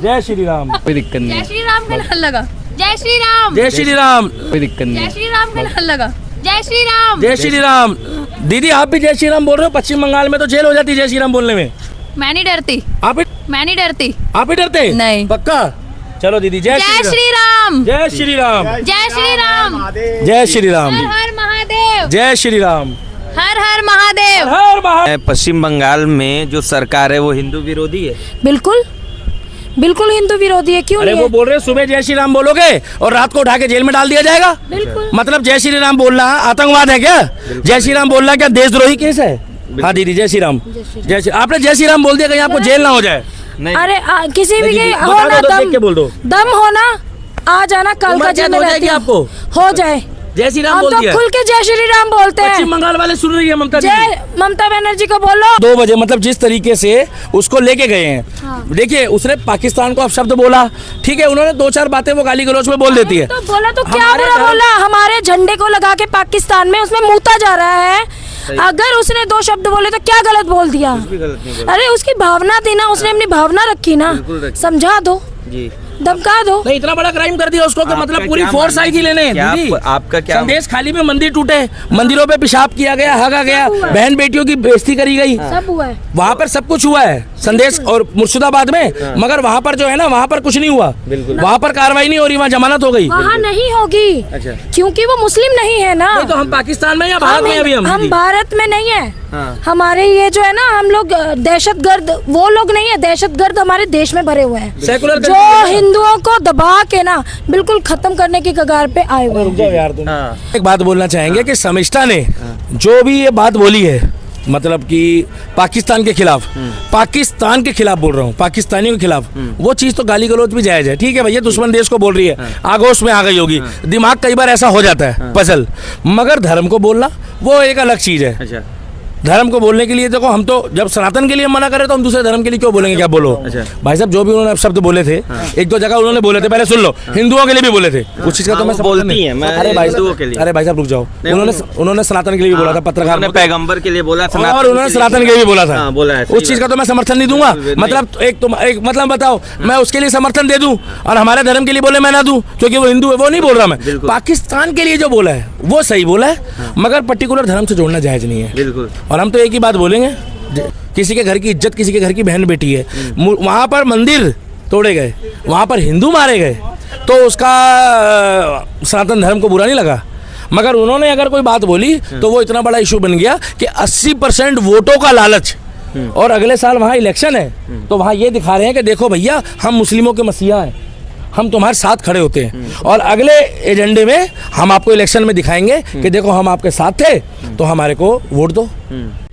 जय श्री राम। कोई दिक्कत नहीं जय है। श्री राम का नारा लगा। जय श्री राम। जय श्री राम। कोई दिक्कत नहीं जय है। श्री राम का नारा लगा। जय श्री राम। जय श्री राम। दीदी आप भी जय श्री राम बोल रहे हो? पश्चिम बंगाल में तो जेल हो जाती है जय श्री राम बोलने में। मैं नहीं डरती। आप भी डरते? नहीं। पक्का? चलो दीदी जय श्री राम। जय श्री राम। जय श्री राम। जय श्री राम। हर हर महादेव। जय श्री राम। हर हर महादेव। हर महादेव। पश्चिम बंगाल में जो सरकार है वो हिंदू विरोधी है। बिल्कुल बिल्कुल हिंदू विरोधी है। क्यों अरे नहीं वो है? बोल रहे हैं सुबह जय श्री राम बोलोगे और रात को उठा के जेल में डाल दिया जाएगा। बिल्कुल। मतलब जय श्री राम बोलना आतंकवाद है क्या? जय श्री राम बोलना क्या देशद्रोही केस है? हाँ दीदी जय श्री राम। जय श्री आपने जय श्री राम बोल दिया कहीं आपको जेल ना हो जाए। नहीं। अरे किसी भी के बता हो ना दो, देख के बोल दो। दम हो ना आ जाना कल उम्र का कैद जन्म हो रहती जाएगी है। आपको? हो जाए। जय श्री राम हम बोल तो दिया। खुल के जय श्री राम बोलते हैं। पश्चिम बंगाल वाले सुन रही है ममता दीदी। जय ममता बनर्जी को बोलो। 2 बजे मतलब जिस तरीके से उसको लेके गए हैं। हाँ। देखिए उसने पाकिस्तान को अपशब्द बोला, ठीक है, उन्होंने 2-4 बातें वो गाली गलौज में बोल देती है। तो बोला तो क्या हमारे बुरा धर्म- बोला? हमारे झंडे को लगा के पाकिस्तान में उसमें मूता जा रहा है। अगर उसने 2 शब्द बोले तो क्या गलत बोल दिया? भी गलत नहीं बोला। अरे उसकी भावना थी ना, उसने अपनी भावना रखी ना। बिल्कुल रखी। समझा दो, जी। धमका दो। नहीं इतना बड़ा क्राइम कर दिया उसको कि आपका मतलब पूरी क्या फोर्स मानना आई थी लेने। क्या दीदी आपका क्या संदेश खाली में मंदिर टूटे, मंदिरों पे पेशाब किया गया, हगा गया, बहन बेटियों की बेइज्जती करी गई। सब हुआ है। वहाँ पर सब कुछ हुआ है संदेश और मुर्शिदाबाद में, मगर वहाँ पर जो है ना वहाँ पर कुछ नहीं हुआ। बिल्कुल। वहाँ पर कार्रवाई नहीं हो रही, वहाँ जमानत हो गई। वहाँ नहीं होगी। अच्छा। क्योंकि वो मुस्लिम नहीं है ना। नहीं तो हम पाकिस्तान में या भारत में अभी हम हम भारत में नहीं है। हाँ। हमारे ये जो है ना हम लोग दहशतगर्द वो लोग नहीं है। दहशतगर्द हमारे देश में भरे हुए हैं सेकुलर जो हिंदुओं को दबा के ना बिल्कुल खत्म करने की कगार पे आए हुए हैं। यार तुम हाँ। एक बात बोलना चाहेंगे कि शर्मिष्ठा ने जो भी ये बात बोली है मतलब कि पाकिस्तान के खिलाफ, पाकिस्तान के खिलाफ बोल रहा हूँ, पाकिस्तानियों के खिलाफ, वो चीज तो गाली गलौज भी जायज है, ठीक है भैया, दुश्मन देश को बोल रही है, आगोश में आ गई होगी, दिमाग कई बार ऐसा हो जाता है पजल, मगर धर्म को बोलना वो एक अलग चीज है। अच्छा। धर्म को बोलने के लिए देखो हम तो जब सनातन के लिए मना करें तो हम दूसरे धर्म के लिए क्यों बोलेंगे? क्या बोलो भाई साहब, जो भी उन्होंने शब्द बोले थे, 1-2 जगह उन्होंने बोले थे, पहले सुन लो, हिंदुओं के लिए भी बोले थे, उस चीज का तो मैं बोलती है। मैं अरे भाई हिंदुओं के लिए। अरे भाई साहब रुक जाओ, उन्होंने सनातन के लिए भी बोला था, पत्रकार उन्होंने पैगंबर के लिए बोला, और उन्होंने सनातन के लिए भी बोला था। हाँ, बोला है। उस चीज का तो मैं समर्थन नहीं दूंगा। मतलब एक मतलब बताओ मैं उसके लिए समर्थन दे दूं और हमारे धर्म के लिए बोले मैं ना दूं क्योंकि वो हिंदू है, वो नहीं बोल रहा मैं। पाकिस्तान के लिए जो बोला है वो सही बोला है, मगर पर्टिकुलर धर्म से जोड़ना जायज नहीं है। बिल्कुल। और हम तो एक ही बात बोलेंगे, किसी के घर की इज्जत, किसी के घर की बहन बेटी है, वहां पर मंदिर तोड़े गए, वहां पर हिंदू मारे गए, तो उसका सनातन धर्म को बुरा नहीं लगा। मगर उन्होंने अगर कोई बात बोली तो वो इतना बड़ा इशू बन गया कि 80% वोटों का लालच, और अगले साल वहाँ इलेक्शन है तो वहाँ ये दिखा रहे हैं कि देखो भैया हम मुस्लिमों के मसीहा हैं, हम तुम्हारे साथ खड़े होते हैं, और अगले एजेंडे में हम आपको इलेक्शन में दिखाएंगे कि देखो हम आपके साथ थे तो हमारे को वोट दो।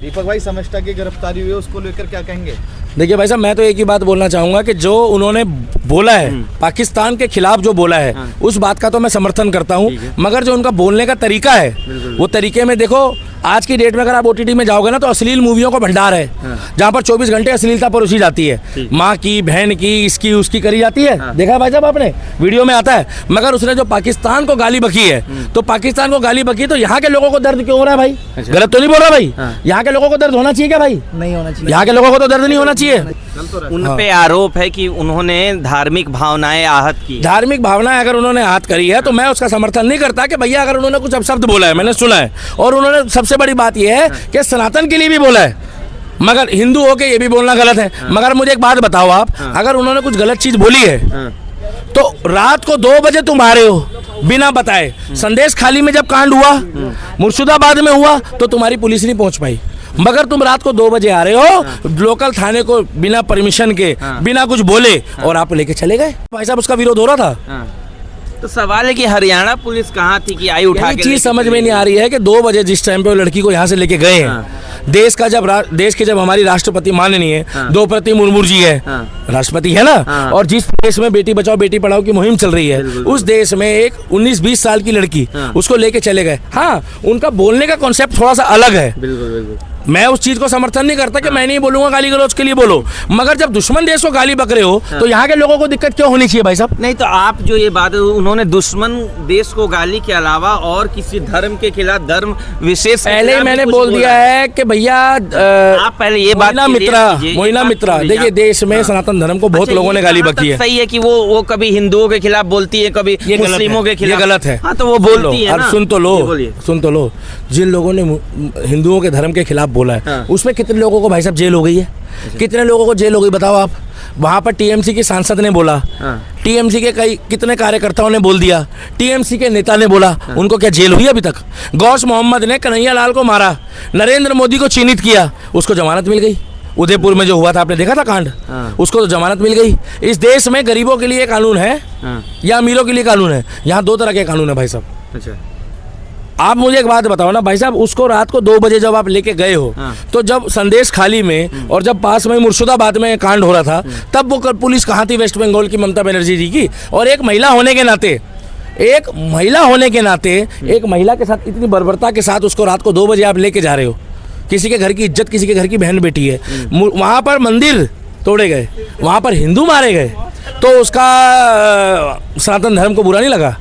दीपक भाई शर्मिष्ठा की गिरफ्तारी हुई है, उसको लेकर क्या कहेंगे? देखिए भाई साहब, मैं तो एक ही बात बोलना चाहूँगा कि जो उन्होंने बोला है पाकिस्तान के खिलाफ जो बोला है उस बात का तो मैं समर्थन करता हूँ, मगर जो उनका बोलने का तरीका है वो तरीके में देखो आज की डेट में अगर आप OTT में जाओगे ना तो अश्लील मूवियों का भंडार है, जहाँ पर 24 घंटे अश्लीलता परोसी जाती है, माँ की, बहन की, इसकी उसकी करी जाती है। देखा भाई साहब आपने, वीडियो में आता है। मगर उसने जो पाकिस्तान को गाली बकी है तो पाकिस्तान को गाली बकी तो यहाँ के लोगों को दर्द क्यों हो रहा है भाई? गलत तो नहीं बोल रहा भाई? यहाँ के लोगों को दर्द होना चाहिए क्या भाई? नहीं होना चाहिए। यहाँ के लोगों को तो दर्द नहीं होना चाहिए। उन पे आरोप है कि उन्होंने धार्मिक भावनाएं आहत की। धार्मिक भावनाएं अगर उन्होंने आहत करी है तो मैं उसका समर्थन नहीं करता कि भैया अगर उन्होंने कुछ अपशब्द बोला है, मैंने सुना है, और उन्होंने सबसे बड़ी बात यह है कि सनातन के लिए भी बोला है, मगर हिंदू होके ये भी बोलना गलत है। मगर मुझे एक बात बताओ आप, अगर उन्होंने कुछ गलत चीज बोली है तो रात को 2 बजे तुम आ रहे हो बिना बताए, संदेश खाली में जब कांड हुआ, मुर्शिदाबाद में हुआ, तो तुम्हारी पुलिस नहीं पहुंच पाई, मगर तुम रात को 2 बजे आ रहे हो लोकल थाने को बिना परमिशन के, बिना कुछ बोले, और आप लेके चले गए। भाई साहब उसका विरोध हो रहा था। तो सवाल है कि हरियाणा पुलिस कहाँ थी कि आई उठा के? चीज समझ में नहीं आ रही है कि 2 बजे जिस टाइम पे वो लड़की को यहाँ से लेके गए हैं, देश के जब हमारी राष्ट्रपति माननीय द्रौपदी मुर्मू जी है, राष्ट्रपति है ना, और जिस देश में बेटी बचाओ बेटी पढ़ाओ की मुहिम चल रही है, उस देश में एक 19-20 साल की लड़की उसको लेके चले गए। हाँ, उनका बोलने का कॉन्सेप्ट थोड़ा सा अलग है, बिल्कुल बिल्कुल। मैं उस चीज को समर्थन नहीं करता कि मैं नहीं बोलूंगा गाली गलौज के लिए बोलो, मगर जब दुश्मन देश को गाली बक रहे हो तो यहाँ के लोगों को दिक्कत क्यों होनी चाहिए भाई साहब? नहीं तो आप जो ये बात, उन्होंने दुश्मन देश को गाली के अलावा और किसी धर्म के खिलाफ, धर्म विशेष के पहले ही खिलाफ भी मैंने कुछ बोल बोला दिया है कि भैया आप पहले ये बात मोइना मित्रा देखिए, देश में सनातन धर्म को बहुत लोगों ने गाली बकी है। सही है कि वो कभी हिंदुओं के खिलाफ बोलती है, कभी मुस्लिमों के खिलाफ, ये गलत है। हाँ तो वो बोलती है ना। सुन तो लो, जिन लोगों ने हिंदुओं के धर्म के खिलाफ बोला है उसमें कितने लोगों को भाई साहब जेल हो गई है? कितने लोगों को जेल हो गई बताओ आप? वहां पर टीएमसी की सांसद ने बोला, टीएमसी के कई कितने कार्यकर्ताओं ने बोल दिया, टीएमसी के नेता ने बोला, उनको क्या जेल हुई अभी तक? गौस मोहम्मद ने कन्हैया लाल को मारा, नरेंद्र मोदी को चिन्हित किया, उसको जमानत मिल गई। उदयपुर में जो हुआ था आपने देखा था कांड, उसको तो जमानत मिल गई। इस देश में गरीबों के लिए कानून है या अमीरों के लिए कानून है? यहाँ दो तरह के कानून है भाई साहब। अच्छा, आप मुझे एक बात बताओ ना भाई साहब, उसको रात को 2 बजे जब आप लेके गए हो तो जब संदेश खाली में और जब पास में मुर्शिदाबाद में कांड हो रहा था तब वो पुलिस कहाँ थी वेस्ट बंगाल की ममता बनर्जी जी की? और एक महिला होने के नाते एक महिला के साथ इतनी बर्बरता के साथ उसको रात को 2 बजे आप लेके जा रहे हो। किसी के घर की इज्जत, किसी के घर की बहन बेटी है, वहाँ पर मंदिर तोड़े गए, वहाँ पर हिंदू मारे गए, तो उसका सनातन धर्म को बुरा नहीं लगा?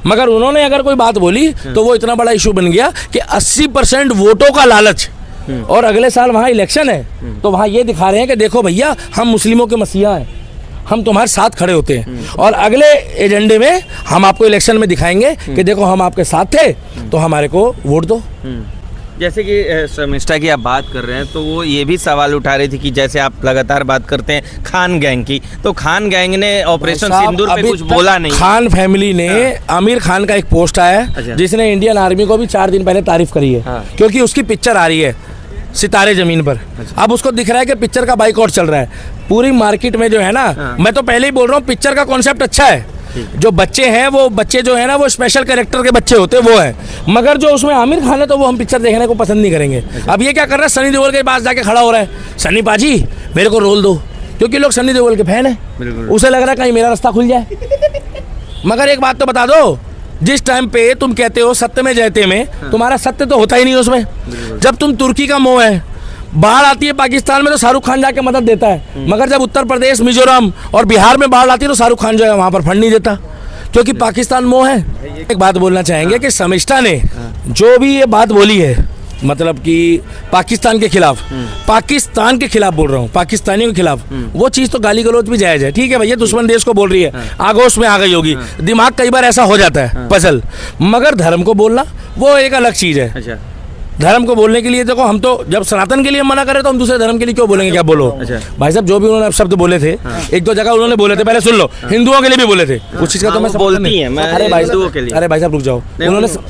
मगर उन्होंने अगर कोई बात बोली तो वो इतना बड़ा इशू बन गया कि 80% वोटों का लालच, और अगले साल वहाँ इलेक्शन है तो वहाँ ये दिखा रहे हैं कि देखो भैया हम मुस्लिमों के मसीहा हैं, हम तुम्हारे साथ खड़े होते हैं, और अगले एजेंडे में हम आपको इलेक्शन में दिखाएंगे कि देखो हम आपके साथ थे तो हमारे को वोट दो। जैसे कि शर्मिष्ठा की आप बात कर रहे हैं तो वो ये भी सवाल उठा रही थी कि जैसे आप लगातार बात करते हैं खान गैंग की, तो खान गैंग ने ऑपरेशन सिंदूर पे कुछ बोला नहीं। खान फैमिली ने आमिर खान का एक पोस्ट आया है जिसने इंडियन आर्मी को भी 4 दिन पहले तारीफ करी है, क्योंकि उसकी पिक्चर आ रही है सितारे जमीन पर। अब उसको दिख रहा है कि पिक्चर का बाइकआउट चल रहा है पूरी मार्केट में जो है ना। मैं तो पहले ही बोल रहा हूँ पिक्चर का कॉन्सेप्ट अच्छा है, जो बच्चे हैं वो बच्चे जो है ना वो स्पेशल कैरेक्टर के बच्चे होते हैं वो है, मगर जो उसमें आमिर खान है तो वो हम पिक्चर देखने को पसंद नहीं करेंगे। अब ये क्या कर रहा है, सनी देओल के पास जाके खड़ा हो रहा है, सनी पाजी मेरे को रोल दो, क्योंकि लोग सनी देओल के फैन है, उसे लग रहा है कहीं मेरा रास्ता खुल जाए। मगर एक बात तो बता दो, जिस टाइम पे तुम कहते हो सत्य में जयते में, तुम्हारा सत्य तो होता ही नहीं उसमें। जब तुम तुर्की का मोह है, बाढ़ आती है पाकिस्तान में तो शाहरुख खान जाके मदद देता है, मगर जब उत्तर प्रदेश, मिजोरम और बिहार में बाढ़ आती है तो शाहरुख खान जो है वहाँ पर फंड नहीं देता, क्योंकि पाकिस्तान मोह है। एक बात बोलना चाहेंगे कि शर्मिष्ठा ने जो भी ये बात बोली है, मतलब कि पाकिस्तान के खिलाफ बोल रहा हूँ, पाकिस्तानियों के खिलाफ, वो चीज़ तो गाली गलौज भी जायज है। ठीक है भैया, दुश्मन देश को बोल रही है, आगोश में आ गई होगी, दिमाग कई बार ऐसा हो जाता है पजल, मगर धर्म को बोलना वो एक अलग चीज़ है। अच्छा, धर्म को बोलने के लिए देखो, हम तो जब सनातन के लिए मना करें तो हम दूसरे धर्म के लिए क्यों बोलेंगे? क्या बोलो भाई साहब, जो भी उन्होंने शब्द बोले थे, 1-2 जगह उन्होंने बोले थे, पहले सुन लो, हिंदुओं के लिए भी बोले थे, उस चीज का तो मैं बोलती है। अरे भाई साहब रुक जाओ,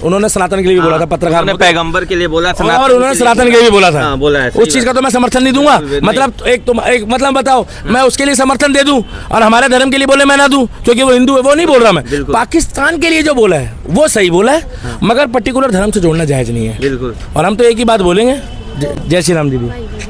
उन्होंने सनातन के लिए भी बोला था, पत्रकार ने पैगंबर के लिए बोला, और उन्होंने सनातन के लिए भी बोला था, बोला है। उस चीज का तो मैं समर्थन नहीं दूंगा। मतलब एक मतलब बताओ, मैं उसके लिए समर्थन दे दूं और हमारे धर्म के लिए बोले मैं ना दूं, क्योंकि वो हिंदू है, वो नहीं बोल रहा मैं। पाकिस्तान के लिए जो बोला है वो सही बोला है, मगर पर्टिकुलर धर्म से जोड़ना जायज नहीं है। बिल्कुल। और हम तो एक ही बात बोलेंगे, जय श्री राम दीदी,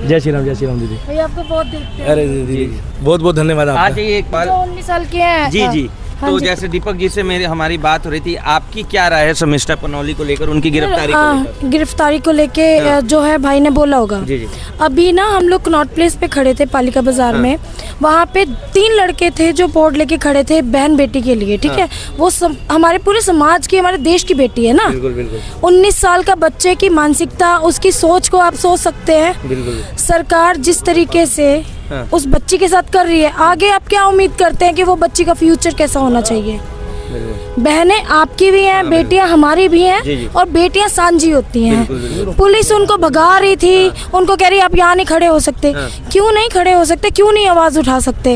जय श्री राम दीदी। भाई आपको बहुत देखते हैं। अरे दीदी बहुत बहुत धन्यवाद आपका। आज एक बार 19 साल के हैं। जी तो जैसे दीपक जी से हमारी बात हो रही थी, आपकी क्या राय है शर्मिष्ठा पनौली को लेकर, उनकी गिरफ्तारी को लेकर? गिरफ्तारी को लेके जो है भाई ने बोला होगा। जी। अभी ना हम लोग कनॉट प्लेस पे खड़े थे पालिका बाजार में, वहाँ पे 3 लड़के थे जो बोर्ड लेके खड़े थे बहन बेटी के लिए। ठीक है, वो हमारे पूरे समाज की, हमारे देश की बेटी है ना। बिल्कुल। 19 साल का बच्चे की मानसिकता, उसकी सोच को आप सोच सकते हैं। बिल्कुल। सरकार जिस तरीके से उस बच्ची के साथ कर रही है, आगे आप क्या उम्मीद करते हैं कि वो बच्ची का फ्यूचर कैसा होना चाहिए? बहनें आपकी भी हैं, बेटियां हमारी भी हैं, और बेटियां सांझी होती हैं। पुलिस उनको भगा रही थी, उनको कह रही आप यहाँ नहीं खड़े हो सकते। क्यों नहीं खड़े हो सकते? क्यों नहीं आवाज उठा सकते?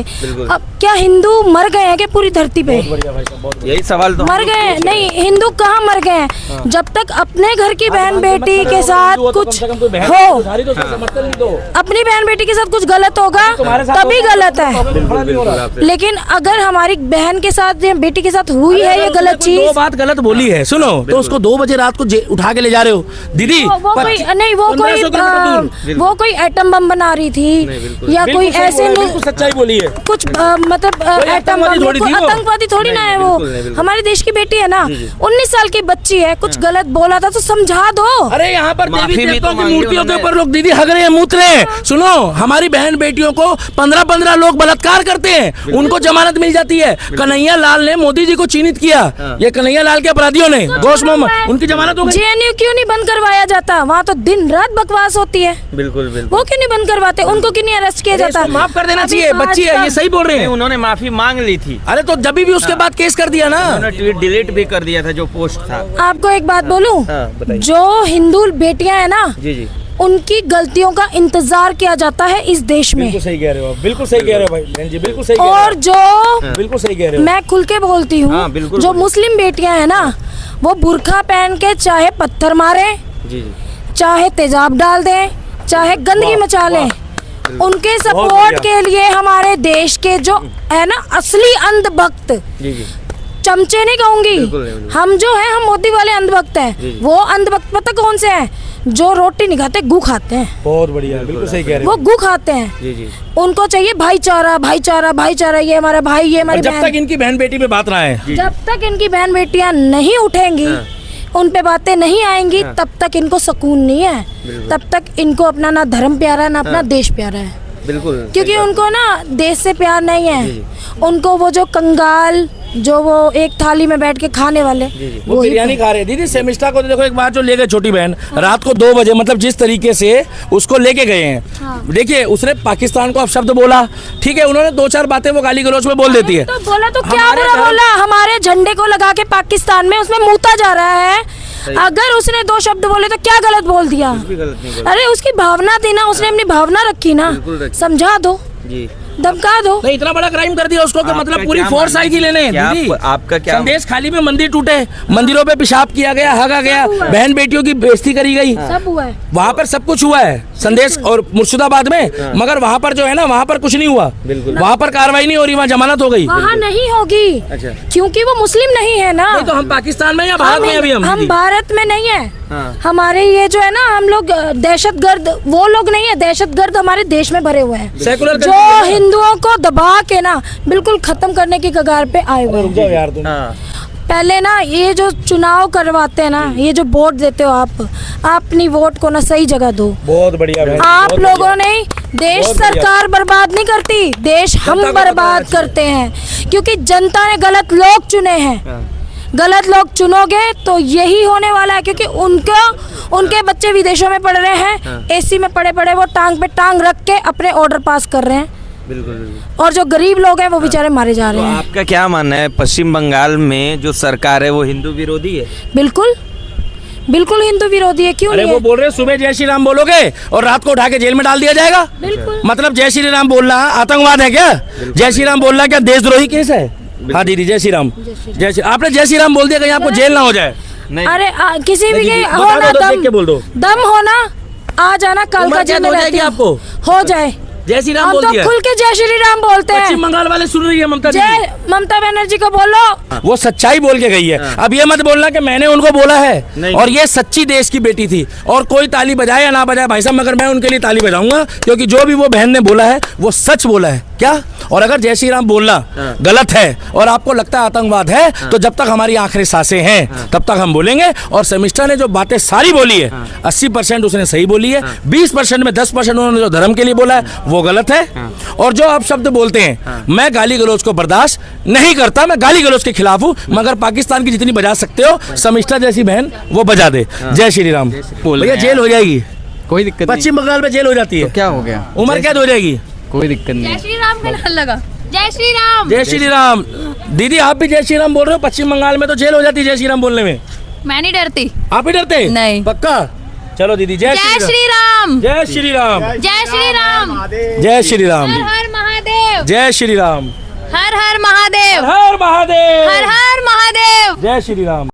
अब क्या हिंदू मर गए हैं क्या पूरी धरती पे? यही सवाल तो मर गए नहीं, हिंदू कहाँ मर गए हैं? जब तक अपने घर की बहन बेटी के साथ कुछ हो, अपनी बहन बेटी के साथ कुछ गलत होगा तभी गलत है। लेकिन अगर हमारी बहन के साथ या बेटी के साथ हुआ हुई है ये गलत दो चीज। बात गलत बोली है, सुनो तो उसको 2 बजे रात को उठा के ले जा रहे हो दीदी। वो कोई नहीं, वो 1500 किलोमीटर दूर। वो कोई एटम बम बना रही थी या कोई ऐसे बिल्कुल सच्चाई बोली है। कुछ मतलब एटम आतंकवादी बम, थोड़ी थी वो। आतंकवादी थोड़ी ना है वो, हमारे देश की बेटी है ना, 19 साल की बच्ची है, कुछ गलत बोला था तो समझा दो। अरे यहाँ पर माफी देवी भी देवताओं तो की मांगी मूर्तियों के उन्होंने। ऊपर लोग दीदी हग रहे हैं, मूत रहे हैं। सुनो, हमारी बहन बेटियों को 15-15 लोग बलात्कार करते हैं, उनको जमानत मिल जाती है। कन्हैया लाल ने मोदी जी को चिन्हित किया, ये कन्हैया लाल के अपराधियों ने, गोश मोहम्मद, उनकी जमानत हो गई। जेएनयू क्यों नहीं बंद करवाया जाता? वहाँ तो दिन रात बकवास होती है, बिल्कुल बिल्कुल। वो क्यों नहीं बंद करवाते? उनको क्यों नहीं अरेस्ट किया जाता? इसको माफ कर देना अभी चाहिए, तो बच्ची है, ये सही बोल रहे नहीं, हैं। उन्होंने माफी मांग ली थी, अरे तो जब भी उसके बाद केस कर दिया ना। उन्होंने ट्वीट डिलीट भी कर दिया था जो पोस्ट था। आपको एक बात बोलूं, हाँ, बताइए। जो हिंदू बेटियां है ना, जी जी, उनकी गलतियों का इंतजार किया जाता है इस देश में। बिल्कुल सही कह रहे हो आप, बिल्कुल सही कह रहे हो भाई बहन जी, बिल्कुल सही कह रहे और हो। जो बिल्कुल सही कह रहे हो। मैं खुल के बोलती हाँ, हूँ, बिल्कुल जो बोलिए। मुस्लिम बेटियां हैं ना, वो बुर्खा पहन के चाहे पत्थर मारे, जी जी, चाहे तेजाब डाल दें, चाहे गंदगी मचा लें, उनके सपोर्ट के लिए हमारे देश के जो है ना असली अंधभक्त, जी जी, चमचे नहीं कहूंगी, बिल्कुल नहीं, बिल्कुल। हम जो है हम मोदी वाले अंधभक्त जी, हैं, जी। वो अंधभक्त पता कौन से हैं? जो रोटी नहीं खाते, गू खाते हैं, बहुत बढ़िया, बिल्कुल सही कह रहे वो हो। गू खाते हैं। जी जी, उनको चाहिए भाईचारा, भाईचारा, भाईचारा, ये हमारा भाई, ये और हमारी जब बहन। तक इनकी बहन बेटी पे बात ना आए, जब तक इनकी बहन बेटियां नहीं उठेंगी, उन पे बातें नहीं आएंगी, तब तक इनको सुकून नहीं है, तब तक इनको अपना ना धर्म प्यारा है ना अपना देश प्यारा है। बिल्कुल। क्योंकि उनको ना देश से प्यार नहीं है, उनको वो जो कंगाल, जो वो एक थाली में बैठ के खाने वाले, वो वही बिरयानी खा रहे हैं। दीदी सेमिस्टा को तो देखो, एक बार जो ले गए छोटी बहन रात को 2 बजे, मतलब जिस तरीके से उसको लेके गए हैं, देखिए उसने पाकिस्तान को अपशब्द बोला, ठीक है, उन्होंने 2-4 बातें वो गाली गलौज में बोल देती है। तो बोला तो क्या हमारे बुरा धर्म- बोला? हमारे झंडे को लगा के पाकिस्तान में उसमें मूता जा रहा है, अगर उसने 2 शब्द बोले तो क्या गलत बोल दिया? भी गलत नहीं बोला। अरे उसकी भावना थी ना, उसने अपनी भावना रखी ना, बिल्कुल रखी। समझा दो, जी, धमका दो। नहीं, इतना बड़ा क्राइम कर दिया उसको कि आपका मतलब पूरी क्या फोर्स मानना आई थी लेने। क्या दीदी आपका क्या संदेश खाली में मंदिर टूटे, मंदिरों पे पेशाब किया गया, हगा गया, बहन बेटियों की बेइज्जती करी गई, सब हुआ है। वहाँ पर सब कुछ हुआ है संदेश और मुर्शिदाबाद में, मगर वहाँ पर जो है ना, वहाँ पर कुछ नहीं हुआ, बिल्कुल। वहाँ पर कार्रवाई नहीं हो रही, वहाँ जमानत हो गई। वहाँ नहीं होगी, अच्छा। क्योंकि वो मुस्लिम नहीं है ना। नहीं तो हम पाकिस्तान में या भारत में अभी हम भारत में नहीं है, हाँ। हमारे ये जो है ना, हम लोग दहशतगर्द, वो लोग नहीं है, दहशतगर्द हमारे देश में भरे हुए हैं, सेकुलर जो हिंदुओं को दबा के ना बिल्कुल खत्म करने की कगार पे आए हुए हैं। जाओ यार तुम। हाँ, पहले ना ये जो चुनाव करवाते हैं ना, ये जो वोट देते हो आप अपनी वोट को ना सही जगह दो। बहुत बढ़िया बहन, आप बहुत लोगों ने देश बहुत बढ़िया। सरकार बर्बाद नहीं करती, देश हम जनता को बर्बाद बताना करते हैं, क्योंकि जनता ने गलत लोग चुने हैं। गलत लोग चुनोगे तो यही होने वाला है, क्योंकि उनके बच्चे विदेशों में पढ़ रहे हैं, एसी में पड़े पड़े वो टांग पे टांग रख के अपने ऑर्डर पास कर रहे हैं, बिल्कुल बिल्कुल। और जो गरीब लोग हैं वो बेचारे मारे जा तो रहे हैं। आपका क्या मानना है, पश्चिम बंगाल में जो सरकार है वो हिंदू विरोधी है? बिल्कुल बिल्कुल हिंदू विरोधी है, क्यों अरे नहीं वो है? बोल रहे सुबह जय श्री राम बोलोगे और रात को उठा के जेल में डाल दिया जाएगा। बिल्कुल। मतलब जय श्री राम बोलना आतंकवाद है क्या? जय श्री राम बोलना क्या देशद्रोही केस है? हाँ दीदी, जय श्री राम, जय श्री, आपने जय श्री राम बोल दिया, कहीं आपको जेल ना हो जाए। नहीं, अरे किसी भी नहीं, के बता होना दो, देख के बोल दो। दम होना, आ जाना, कल उम्र का कैद जेल हो में जाएगी रहती हूँ। आपको? हो जाए, जय श्री राम हम बोल तो दिया। खुल के जय श्री राम बोलते हैं। पश्चिम बंगाल वाले सुन रही है ममता जी, जय ममता बनर्जी को बोलो। वो सच्चाई बोल के गई है। अब ये मत बोलना कि मैंने उनको बोला है, नहीं। और ये सच्ची देश की बेटी थी, और कोई ताली बजाए या ना बजाए भाई साहब, मगर मैं उनके लिए ताली बजाऊंगा, क्योंकि जो भी वो बहन ने बोला है वो सच बोला है। क्या? और अगर जय श्री राम बोलना गलत है और आपको लगता है आतंकवाद है, तो जब तक हमारी आखिरी सांसें हैं तब तक हम बोलेंगे। और शर्मिष्ठा ने जो बातें सारी बोली है, 80% उसने सही बोली है, 20% में 10% उन्होंने जो धर्म के लिए बोला है वो गलत है। और जो आप शब्द बोलते हैं, मैं गाली गलौज को बर्दाश्त नहीं करता, मैं गाली गलौज के खिलाफ हूँ, मगर पाकिस्तान की जितनी बजा सकते हो शर्मिष्ठा जैसी बहन वो बजा दे। जय श्री राम। भैया जेल हो जाएगी, कोई दिक्कत नहीं। पश्चिम बंगाल में जेल हो जाती है, क्या हो गया? उम्र कैद हो जाएगी। कोई दिक्कत नहीं। जय श्री राम का नारा लगा, जय श्री राम। जय श्री राम। दीदी आप भी जय श्री राम बोल रहे हो, पश्चिम बंगाल में तो जेल हो जाती है जय श्री राम बोलने में। मैं नहीं डरती। आप ही डरते? नहीं। पक्का? चलो दीदी, जय जय श्री राम, जय श्री राम, जय श्री राम, जय श्री राम, हर हर महादेव, जय श्री राम, हर हर महादेव, हर महादेव, हर हर महादेव। जय श्री राम।